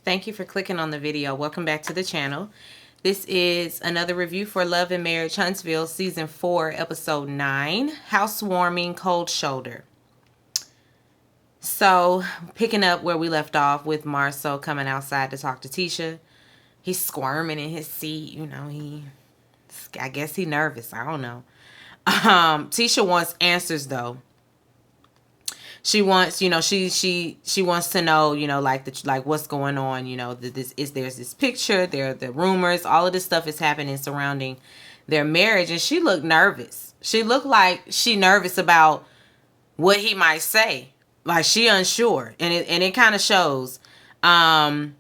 Thank you for clicking on the video. Welcome back to the channel. This is another review for Love and Marriage Huntsville Season 4, Episode 9, Housewarming Cold Shoulder. So, picking up where we left off with Marcel coming outside to talk to Tisha. He's squirming in his seat. You know, I guess he's nervous. I don't know. Tisha wants answers, though. She wants, you know, she wants to know, you know, like what's going on, you know, there's this picture, the rumors, all of this stuff is happening surrounding their marriage, and she looked nervous. She looked like she nervous about what he might say, like she unsure, and it kind of shows. He kind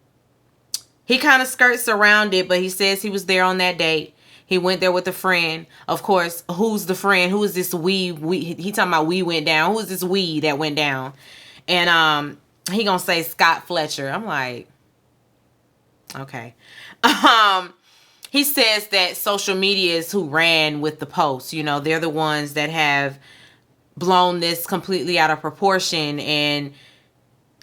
of skirts around it, but he says he was there on that date. He went there with a friend. Of course, who's the friend? Who is this we? He talking about we went down. Who is this we that went down? And he gonna say Scott Fletcher. I'm like, okay. He says that social media is who ran with the post. You know, they're the ones that have blown this completely out of proportion. And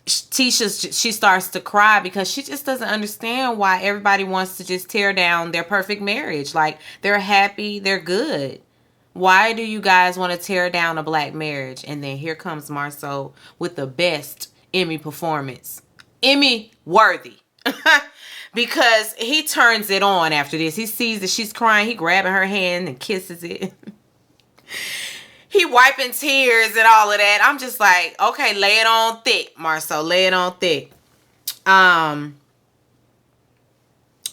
Tisha, she starts to cry because she just doesn't understand why everybody wants to just tear down their perfect marriage. Like, they're happy, they're good. Why do you guys want to tear down a black marriage? And then here comes Marceau with the best Emmy performance. Emmy worthy. Because he turns it on after this. He sees that she's crying. He grabbing her hand and kisses it. He wiping tears and all of that. I'm just like, okay, lay it on thick, Marceau. Lay it on thick.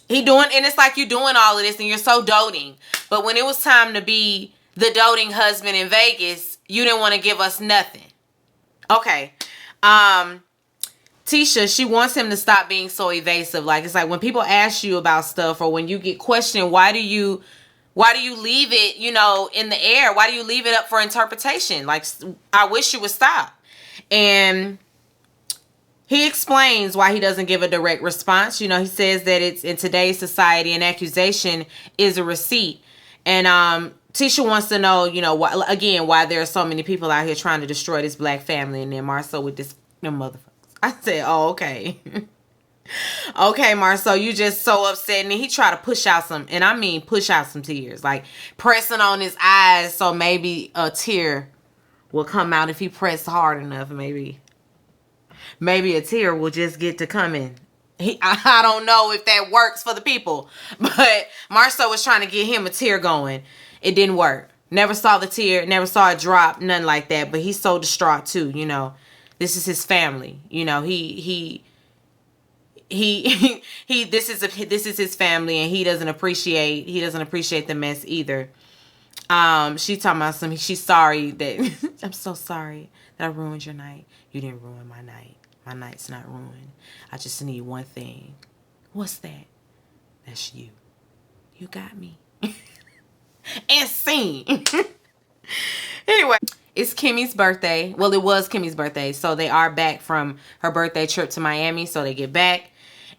He doing, and it's like you doing all of this and you're so doting. But when it was time to be the doting husband in Vegas, you didn't want to give us nothing. Okay. Tisha, she wants him to stop being so evasive. Like, it's like when people ask you about stuff, or when you get questioned, why do you leave it, you know, in the air? Why do you leave it up for interpretation? Like, I wish you would stop. And he explains why he doesn't give a direct response. You know, he says that it's in today's society, an accusation is a receipt. And Tisha wants to know, you know, why there are so many people out here trying to destroy this black family. And then Marceau with them motherfuckers. I said, oh, okay. Okay, Marceau, you just so upset. And he tried to push out some tears, like pressing on his eyes so maybe a tear will come out if he pressed hard enough. Maybe a tear will just get to coming. I don't know if that works for the people, but Marceau was trying to get him a tear going. It didn't work. Never saw the tear, never saw it drop, nothing like that. But he's so distraught too, you know. This is his family, you know. This is his family, and he doesn't appreciate the mess either. She talking about she's sorry that I'm so sorry that I ruined your night. You didn't ruin my night. My night's not ruined. I just need one thing. What's that? That's you. You got me. And scene. Anyway, it's Kimmy's birthday. Well, it was Kimmy's birthday, so they are back from her birthday trip to Miami. So they get back.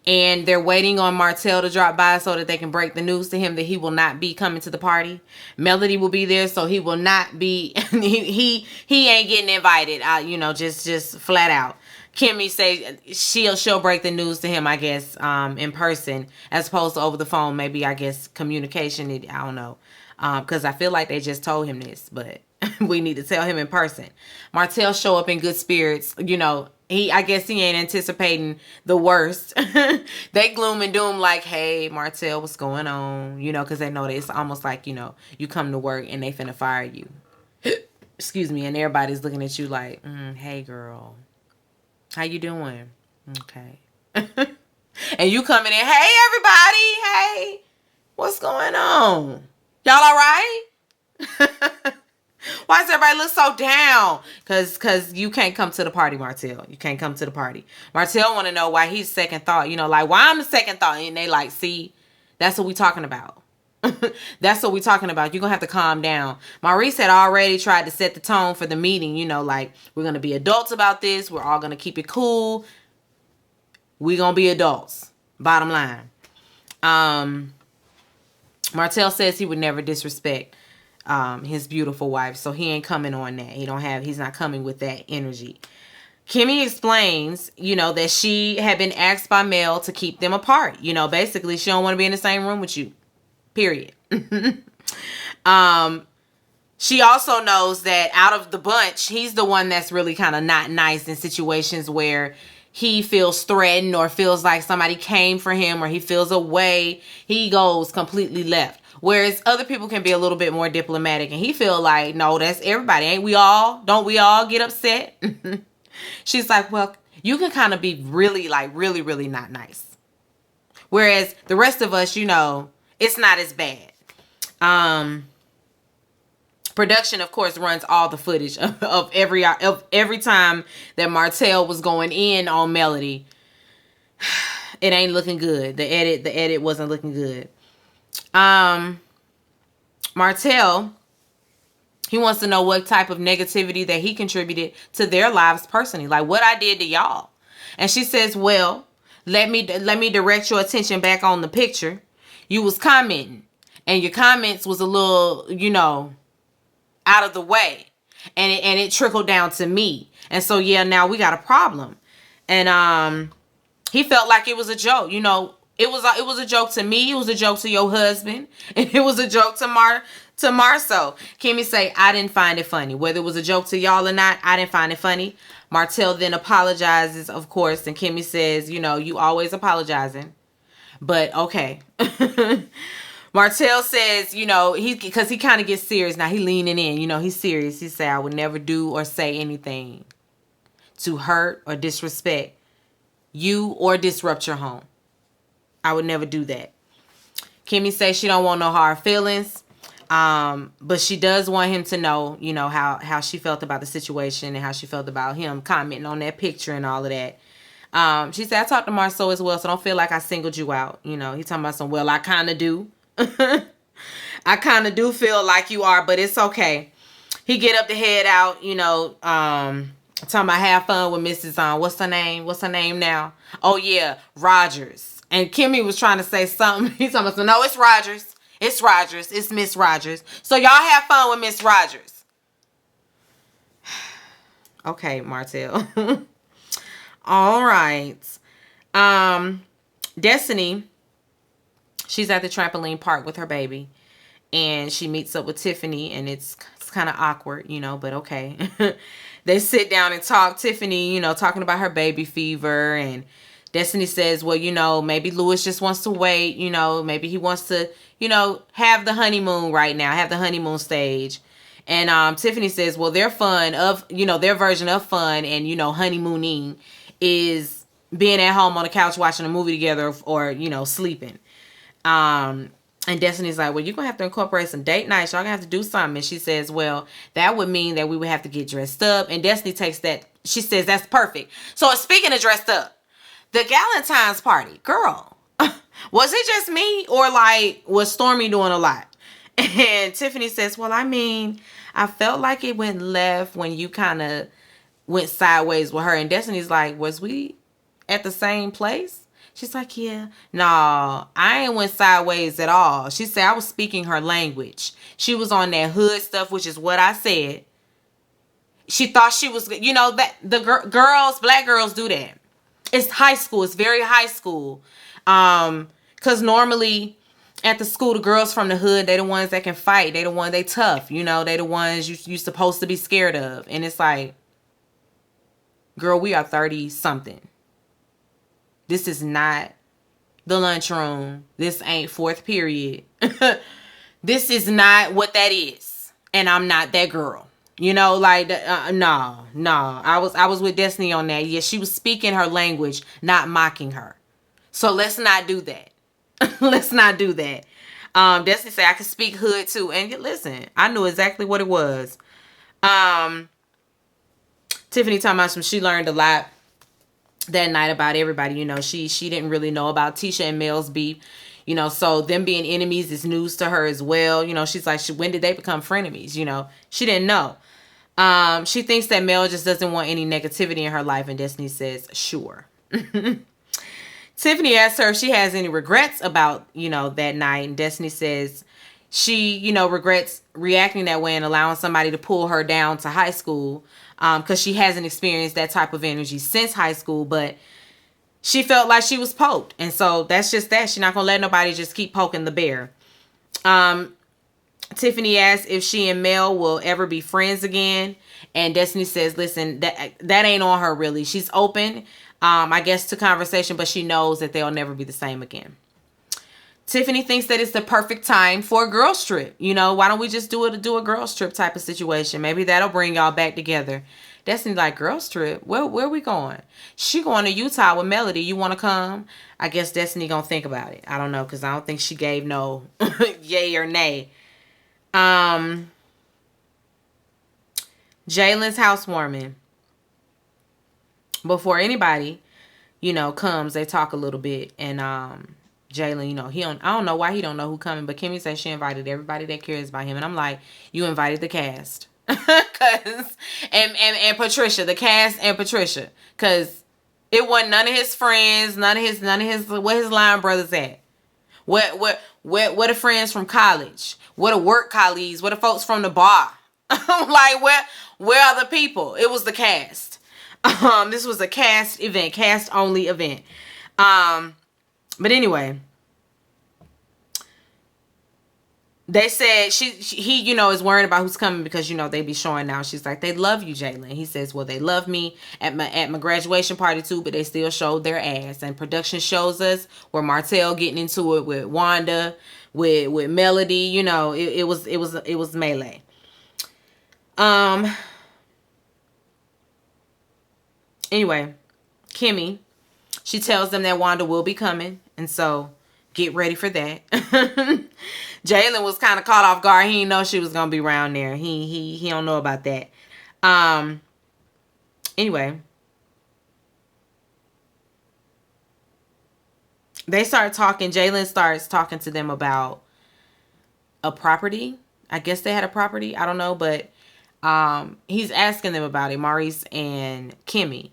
And they're waiting on Martell to drop by so that they can break the news to him that he will not be coming to the party. Melody will be there, so he will not be. he ain't getting invited. You know, just flat out. Kimmy say she'll break the news to him, I guess, in person as opposed to over the phone. Maybe, I guess, communication. I don't know, because I feel like they just told him this, but we need to tell him in person. Martell show up in good spirits, you know. I guess he ain't anticipating the worst. They gloom and doom like, hey, Martell, what's going on? You know, because they know that it's almost like, you know, you come to work and they finna fire you. Excuse me. And everybody's looking at you like, hey, girl, how you doing? Okay. And you coming in, hey, everybody. Hey, what's going on? Y'all all right? Why does everybody look so down? Because you can't come to the party, Martell. You can't come to the party. Martell want to know why he's second thought. You know, like, why I'm the second thought? And they like, see, that's what we talking about. That's what we talking about. You're going to have to calm down. Maurice had already tried to set the tone for the meeting. You know, like, we're going to be adults about this. We're all going to keep it cool. We're going to be adults. Bottom line. Martell says he would never disrespect his beautiful wife, so he ain't coming on that. He's not coming with that energy. Kimmy explains, that she had been asked by Mel to keep them apart. Basically, she don't want to be in the same room with you. Period. She also knows that out of the bunch, he's the one that's really kind of not nice in situations where he feels threatened or feels like somebody came for him or he feels away. He goes completely left. Whereas other people can be a little bit more diplomatic and he feel like, no, that's everybody. Ain't we all? Don't we all get upset? She's like, well, you can kind of be really, really, really not nice. Whereas the rest of us, it's not as bad. Production, of course, runs all the footage of every time that Martell was going in on Melody. It ain't looking good. The edit wasn't looking good. Martell, he wants to know what type of negativity that he contributed to their lives personally, like what I did to y'all. And she says, well, let me direct your attention back on the picture. You was commenting, and your comments was a little, out of the way, and it trickled down to me, and so yeah, now we got a problem. And he felt like it was a joke. It was a joke to me, it was a joke to your husband, and it was a joke to Marceau. Kimmy say, I didn't find it funny. Whether it was a joke to y'all or not, I didn't find it funny. Martell then apologizes, of course, and Kimmy says, you always apologizing, but okay. Martell says, because he kind of gets serious. Now he leaning in, he's serious. He say, I would never do or say anything to hurt or disrespect you or disrupt your home. I would never do that. Kimmy says she don't want no hard feelings. But she does want him to know, how she felt about the situation and how she felt about him commenting on that picture and all of that. She said, I talked to Marceau as well, so don't feel like I singled you out. He talking about some, well, I kind of do. I kind of do feel like you are, but it's okay. He get up to head out, talking about have fun with Mrs. What's her name? What's her name now? Oh yeah, Rogers. And Kimmy was trying to say something. He's talking about, no, it's Rogers. It's Rogers. It's Miss Rogers. So y'all have fun with Miss Rogers. Okay, Martell. All right. Destiny, she's at the trampoline park with her baby, and she meets up with Tiffany, and it's kind of awkward, but okay. They sit down and talk. Tiffany, talking about her baby fever, and Destiny says, well, maybe Louis just wants to wait, maybe he wants to, have the honeymoon right now, have the honeymoon stage. And Tiffany says, well, their fun of, their version of fun and, honeymooning is being at home on the couch watching a movie together or, sleeping. And Destiny's like, well, you're going to have to incorporate some date nights. Y'all going to have to do something. And she says, well, that would mean that we would have to get dressed up. And Destiny takes that. She says, that's perfect. So speaking of dressed up, the Galentine's party, girl, was it just me or was Stormy doing a lot? And Tiffany says, well, I felt like it went left when you kind of went sideways with her. And Destiny's like, was we at the same place? She's like, yeah. No, I ain't went sideways at all. She said I was speaking her language. She was on that hood stuff, which is what I said. She thought she was, that the girls, black girls do that. It's high school. It's very high school. Because normally at the school, the girls from the hood, they the ones that can fight. They tough. They the ones you supposed to be scared of. And it's like, girl, we are 30 something. This is not the lunchroom. This ain't fourth period. This is not what that is. And I'm not that girl. No. I was with Destiny on that. Yeah, she was speaking her language, not mocking her. So let's not do that. Let's not do that. Destiny said I could speak hood too. And listen, I knew exactly what it was. Tiffany talking about she learned a lot that night about everybody. She didn't really know about Tisha and Mel's beef. So them being enemies is news to her as well. She's like, when did they become frenemies? She didn't know. She thinks that Mel just doesn't want any negativity in her life, and Destiny says, sure. Tiffany asks her if she has any regrets about, that night, and Destiny says she, regrets reacting that way and allowing somebody to pull her down to high school. because she hasn't experienced that type of energy since high school, but she felt like she was poked. And so that's just that. She's not going to let nobody just keep poking the bear. Tiffany asks if she and Mel will ever be friends again. And Destiny says, listen, that ain't on her really. She's open, I guess, to conversation, but she knows that they'll never be the same again. Tiffany thinks that it's the perfect time for a girls trip. You know, why don't we just do a girls trip type of situation? Maybe that'll bring y'all back together. Destiny like, girls trip? Where are we going? She going to Utah with Melody. You want to come? I guess Destiny gonna think about it. I don't know, because I don't think she gave no yay or nay. Jaylen'S Housewarming. Before anybody, comes, they talk a little bit. And Jaylen, I don't know why he don't know who coming, but Kimmy said she invited everybody that cares about him. And I'm like, you invited the cast. and Patricia, the cast and Patricia. Because it wasn't none of his friends, none of his where his line brothers at? What the friends from college? What the work colleagues? What the folks from the bar? Like, where are the people? It was the cast. This was a cast event, cast only event. But anyway, they said he is worried about who's coming because they be showing now. She's like, they love you, Jaylen. He says, well, they love me at my graduation party too, but they still showed their ass. And production shows us where Martell getting into it with Wanda, with Melody. It was melee. Anyway, Kimmy, she tells them that Wanda will be coming, and so get ready for that. Jaylen was kind of caught off guard. He didn't know she was gonna be around there. He don't know about that. Anyway, they start talking. Jaylen starts talking to them about a property. I guess they had a property. I don't know, but he's asking them about it, Maurice and Kimmy.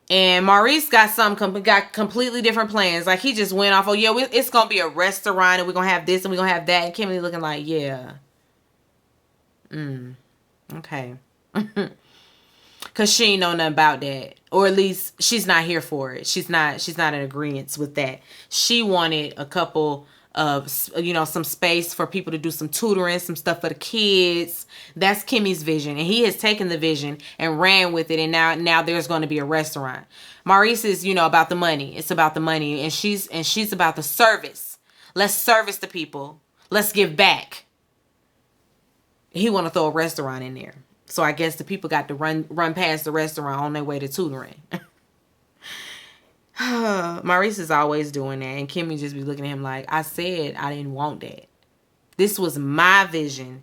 And Maurice got completely different plans. Like, he just went off, oh yeah, it's gonna be a restaurant and we're gonna have this and we're gonna have that. And Kimmy looking like, yeah. Okay. Cause she ain't know nothing about that. Or at least she's not here for it. She's not in agreement with that. She wanted a couple of, some space for people to do some tutoring, some stuff for the kids. That's Kimmy's vision. And he has taken the vision and ran with it. And now there's going to be a restaurant. Maurice is, about the money. It's about the money. And she's about the service. Let's service the people. Let's give back. He want to throw a restaurant in there. So I guess the people got to run past the restaurant on their way to tutoring. Maurice is always doing that, and Kimmy just be looking at him like, I said I didn't want that. This was my vision.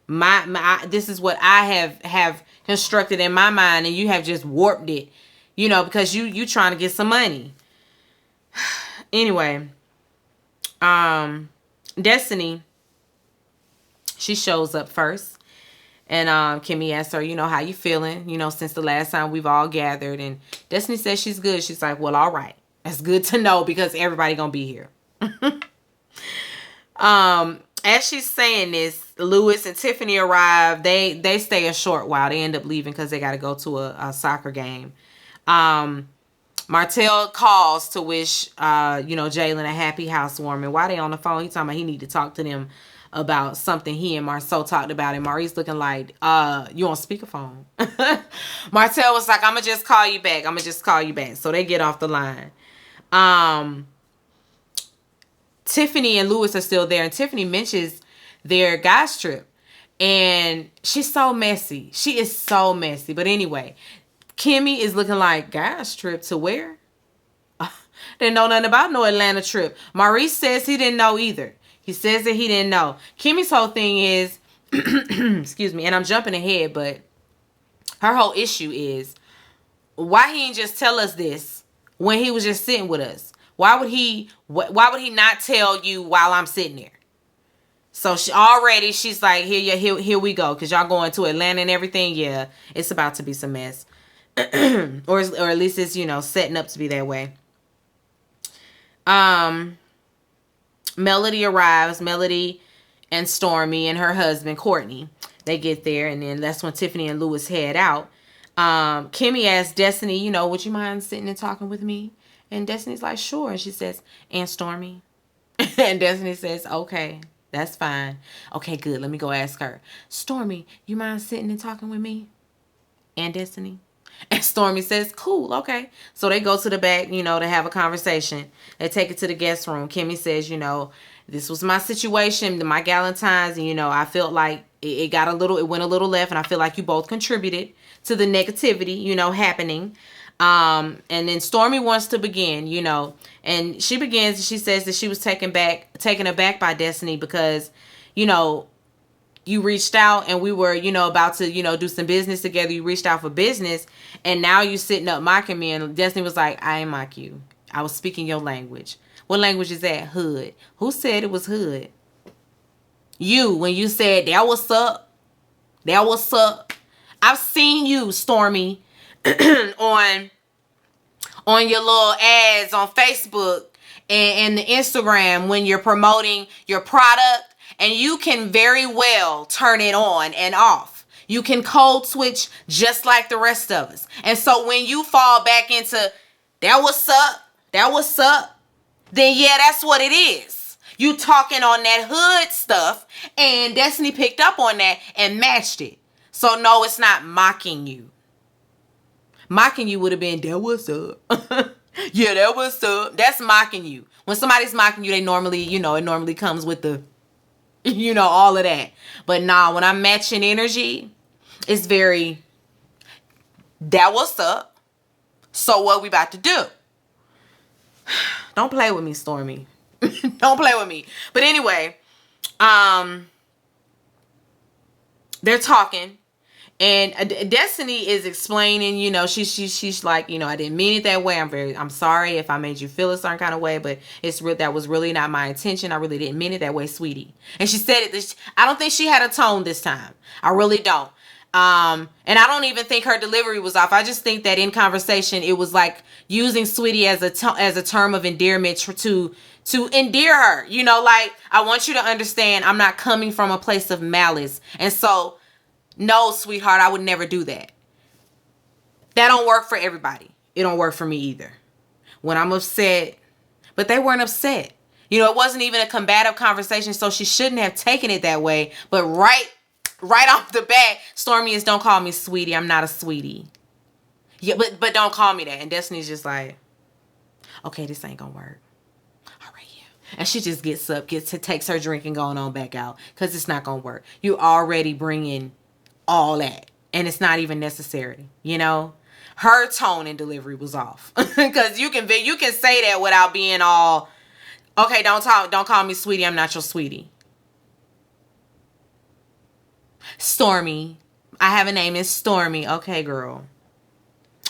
This is what I have constructed in my mind, and you have just warped it, because you trying to get some money. Anyway, Destiny, she shows up first. And Kimmy asked her, how you feeling, since the last time we've all gathered. And Destiny says she's good. She's like, well, all right. That's good to know because everybody going to be here. As she's saying this, Lewis and Tiffany arrive. They stay a short while. They end up leaving because they got to go to a soccer game. Martell calls to wish, Jaylen a happy housewarming. While they on the phone, he talking about he need to talk to them about something he and Marceau talked about, and Maurice looking like, you on speakerphone. Martell was like, I'm going to just call you back. So they get off the line. Tiffany and Lewis are still there, and Tiffany mentions their guys trip. And she's so messy. She is so messy. But anyway, Kimmy is looking like, guys trip to where? Didn't know nothing about no Atlanta trip. Maurice says he didn't know either. He says that he didn't know. Kimmy's whole thing is, excuse me, and I'm jumping ahead, but her whole issue is, why he didn't just tell us this when he was just sitting with us? Why would he not tell you while I'm sitting there? So she's like, here we go, because y'all going to Atlanta and everything. Yeah, it's about to be some mess. or at least it's, setting up to be that way. Melody arrives. Melody and Stormy and her husband, Courtney. They get there, and then that's when Tiffany and Lewis head out. Kimmy asked Destiny, would you mind sitting and talking with me? And Destiny's like, sure. And she says, and Stormy. And Destiny says, okay, that's fine. Okay, good. Let me go ask her. Stormy, you mind sitting and talking with me? And Destiny? And Stormy says, cool, okay. So they go to the back, to have a conversation. They take it to the guest room. Kimmy says, this was my situation, my Galentine's, and, I felt like it went a little left, and I feel like you both contributed to the negativity, happening. And then Stormy wants to begin, and she begins, she says that she was taken aback by Destiny because, you reached out and we were, about to, do some business together. You reached out for business and now you sitting up mocking me. And Destiny was like, I ain't mock you. I was speaking your language. What language is that? Hood. Who said it was hood? You, when you said, that what's up. That what's up. I've seen you, Stormy, on your little ads on Facebook and the Instagram when you're promoting your product. And you can very well turn it on and off. You can code switch just like the rest of us. And so when you fall back into that what's up, then yeah, that's what it is. You talking on that hood stuff, and Destiny picked up on that and matched it. So no, it's not mocking you. Mocking you would have been, that what's up. Yeah, that what's up. That's mocking you. When somebody's mocking you, they normally, it normally comes with the all of that. But nah, when I'm matching energy, it's very, that what's up. So what we about to do? Don't play with me, Stormy. Don't play with me. But anyway, they're talking. And Destiny is explaining, she's like, I didn't mean it that way. I'm sorry if I made you feel a certain kind of way, but that was really not my intention. I really didn't mean it that way, sweetie. And she said it. I don't think she had a tone this time. I really don't. And I don't even think her delivery was off. I just think that in conversation, it was like using sweetie as a term of endearment to endear her. Like, I want you to understand I'm not coming from a place of malice. And so, no, sweetheart, I would never do that. That don't work for everybody. It don't work for me either. When I'm upset, but they weren't upset. It wasn't even a combative conversation, so she shouldn't have taken it that way. But right off the bat, Stormy is, don't call me sweetie. I'm not a sweetie. Yeah, but don't call me that. And Destiny's just like, okay, this ain't gonna work. All right, yeah. And she just gets up, takes her drink and going on back out because it's not gonna work. You already bringing all that, and it's not even necessary. Her tone and delivery was off because you can say that without being all, okay, don't call me sweetie. I'm not your sweetie. Stormy, I have a name, it's Stormy. Okay, girl.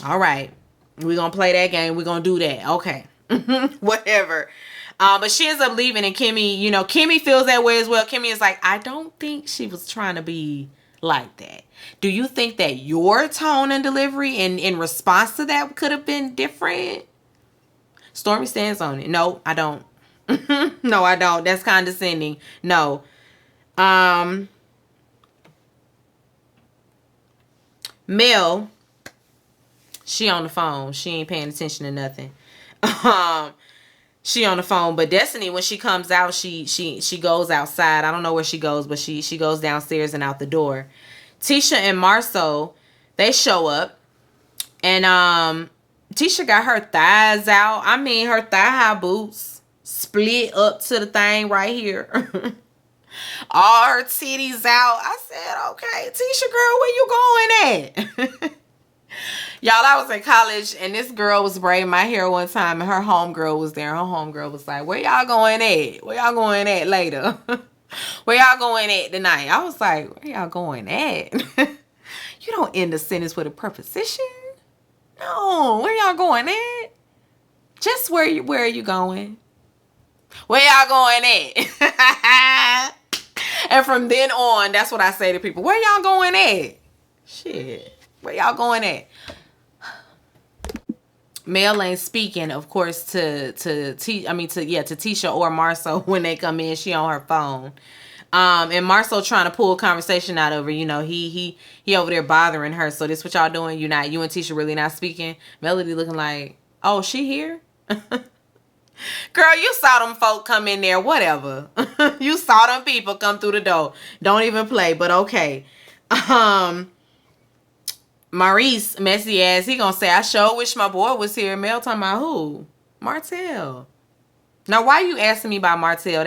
All right, we're gonna play that game. We're gonna do that. Okay. Whatever. But she ends up leaving, and Kimmy, Kimmy feels that way as well. Kimmy is like, I don't think she was trying to be like that. Do you think that your tone and delivery in response to that could have been different? Stormy stands on it. No, I don't. No, I don't. That's condescending. No. Mel, she on the phone. She ain't paying attention to nothing. She on the phone, but Destiny, when she comes out, she goes outside. I don't know where she goes, but she goes downstairs and out the door. Tisha and Marceau, they show up, and Tisha got her thighs out. I mean, her thigh-high boots split up to the thing right here. All her titties out. I said, okay, Tisha, girl, where you going at? Y'all, I was in college, and this girl was braiding my hair one time, and her homegirl was there. Her homegirl was like, where y'all going at? Where y'all going at later? Where y'all going at tonight? I was like, where y'all going at? You don't end a sentence with a preposition. No, where y'all going at? Just where are you going? Where y'all going at? And from then on, that's what I say to people. Where y'all going at? Shit. Where y'all going at? Mel ain't speaking, of course, to Tisha or Marceau when they come in. She on her phone. And Marcel trying to pull a conversation out of her. You know, he over there bothering her. So this what y'all doing? You and Tisha really not speaking? Melody looking like, oh, she here? Girl, you saw them folk come in there. Whatever. You saw them people come through the door. Don't even play, but okay. Maurice, messy ass, he gonna say, I sure wish my boy was here. Mel talking about who? Martell. Now, why you asking me about Martell?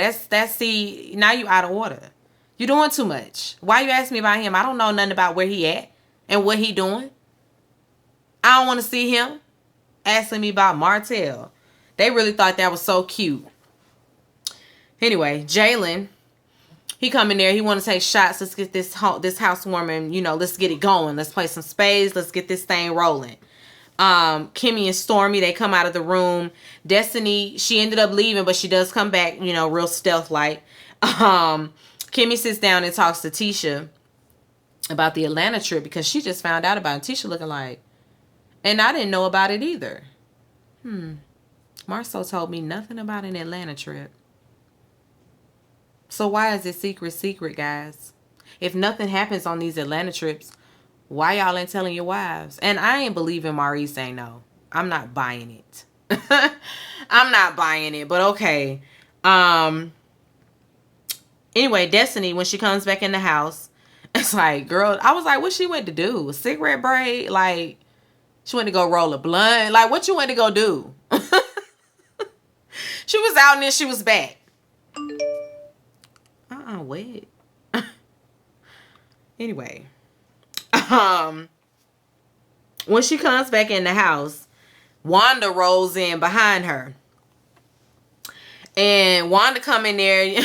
See, now you out of order. You doing too much. Why you asking me about him? I don't know nothing about where he at and what he doing. I don't want to see him asking me about Martell. They really thought that was so cute. Anyway, Jaylen, he come in there. He want to take shots. Let's get this housewarming. You know, let's get it going. Let's play some spades. Let's get this thing rolling. Kimmy and Stormy, they come out of the room. Destiny, she ended up leaving, but she does come back, you know, real stealth-like. Kimmy sits down and talks to Tisha about the Atlanta trip because she just found out about it. Tisha looking like, and I didn't know about it either. Marceau told me nothing about an Atlanta trip. So why is it secret, guys? If nothing happens on these Atlanta trips, why y'all ain't telling your wives? And I ain't believing Maurice saying no. I'm not buying it. I'm not buying it, but okay. Anyway, Destiny, when she comes back in the house, it's like, girl, I was like, what she went to do? A cigarette break? Like, she went to go roll a blunt? Like, what you went to go do? She was out and then she was back. Wait. Anyway. When she comes back in the house, Wanda rolls in behind her. And Wanda come in there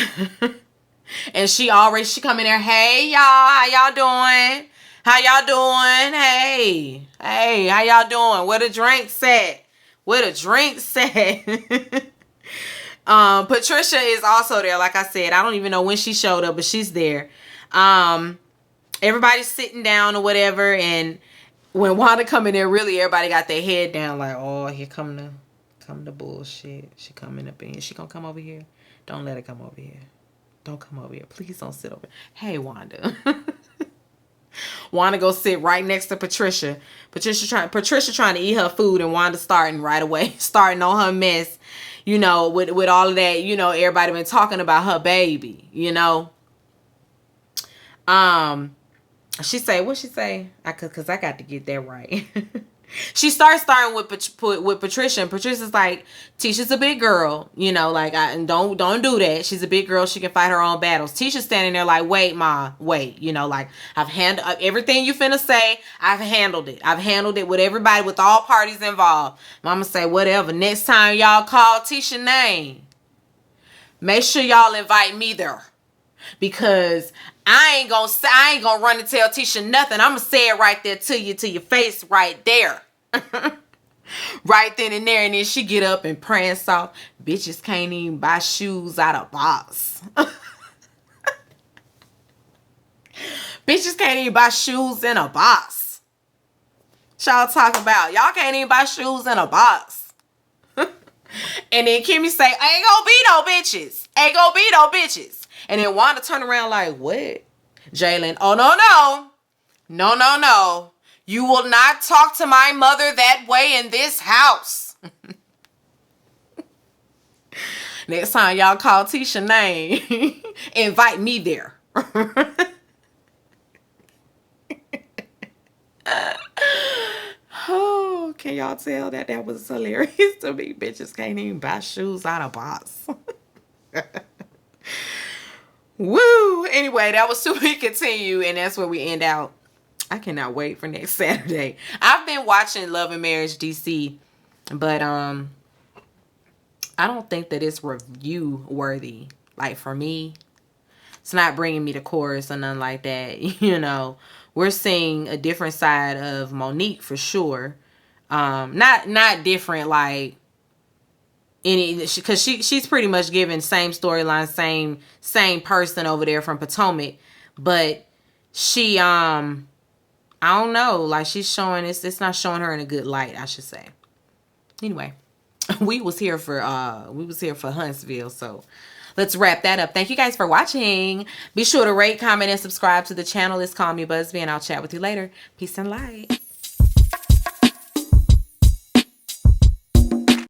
and she come in there, hey y'all, how y'all doing? How y'all doing? Hey, how y'all doing? Where the drinks at? Patricia is also there, like I said. I don't even know when she showed up, but she's there. Everybody's sitting down or whatever, and when Wanda come in there, really everybody got their head down like, oh, here come the bullshit. She coming up in here. She gonna come over here? Don't let her come over here. Don't come over here. Please don't sit over here. Hey, Wanda. Wanda go sit right next to Patricia. Patricia trying to eat her food, and Wanda starting right away, starting on her mess. You know, with all of that, you know, everybody been talking about her baby, you know. She say, what she say? Cause I got to get that right. She starting with Patricia, and Patricia's like, Tisha's a big girl, you know, like, don't do that. She's a big girl. She can fight her own battles. Tisha's standing there like, wait, ma, wait, you know, like, I've handled everything you finna say. I've handled it with everybody, with all parties involved. Mama say, whatever. Next time y'all call Tisha's name, make sure y'all invite me there, because I ain't gonna run and tell Tisha nothing. I'm gonna say it right there to your face right there. Right then and there. And then she get up and prance off. Bitches can't even buy shoes out of box. Bitches can't even buy shoes in a box. Y'all talk about, y'all can't even buy shoes in a box. And then Kimmy say, ain't gonna be no bitches. Ain't gonna be no bitches. And then Wanda turn around like, what? Jaylen, oh, no. You will not talk to my mother that way in this house. Next time y'all call Tisha's name, invite me there. Oh, can y'all tell that was hilarious to me? Bitches can't even buy shoes out of box. Woo! Anyway, that was to be continued, and that's where we end out. I cannot wait for next Saturday. I've been watching Love and Marriage DC, but I don't think that it's review worthy. Like, for me, it's not bringing me to chorus or nothing like that. You know, we're seeing a different side of Monique for sure. Not different like because she's pretty much given same storyline, same person over there from Potomac, but she I don't know, like, she's showing it's not showing her in a good light, I should say. Anyway, we was here for Huntsville, so let's wrap that up. Thank you guys for watching. Be sure to rate, comment, and subscribe to the channel. It's Call Me Busby, and I'll chat with you later. Peace and light.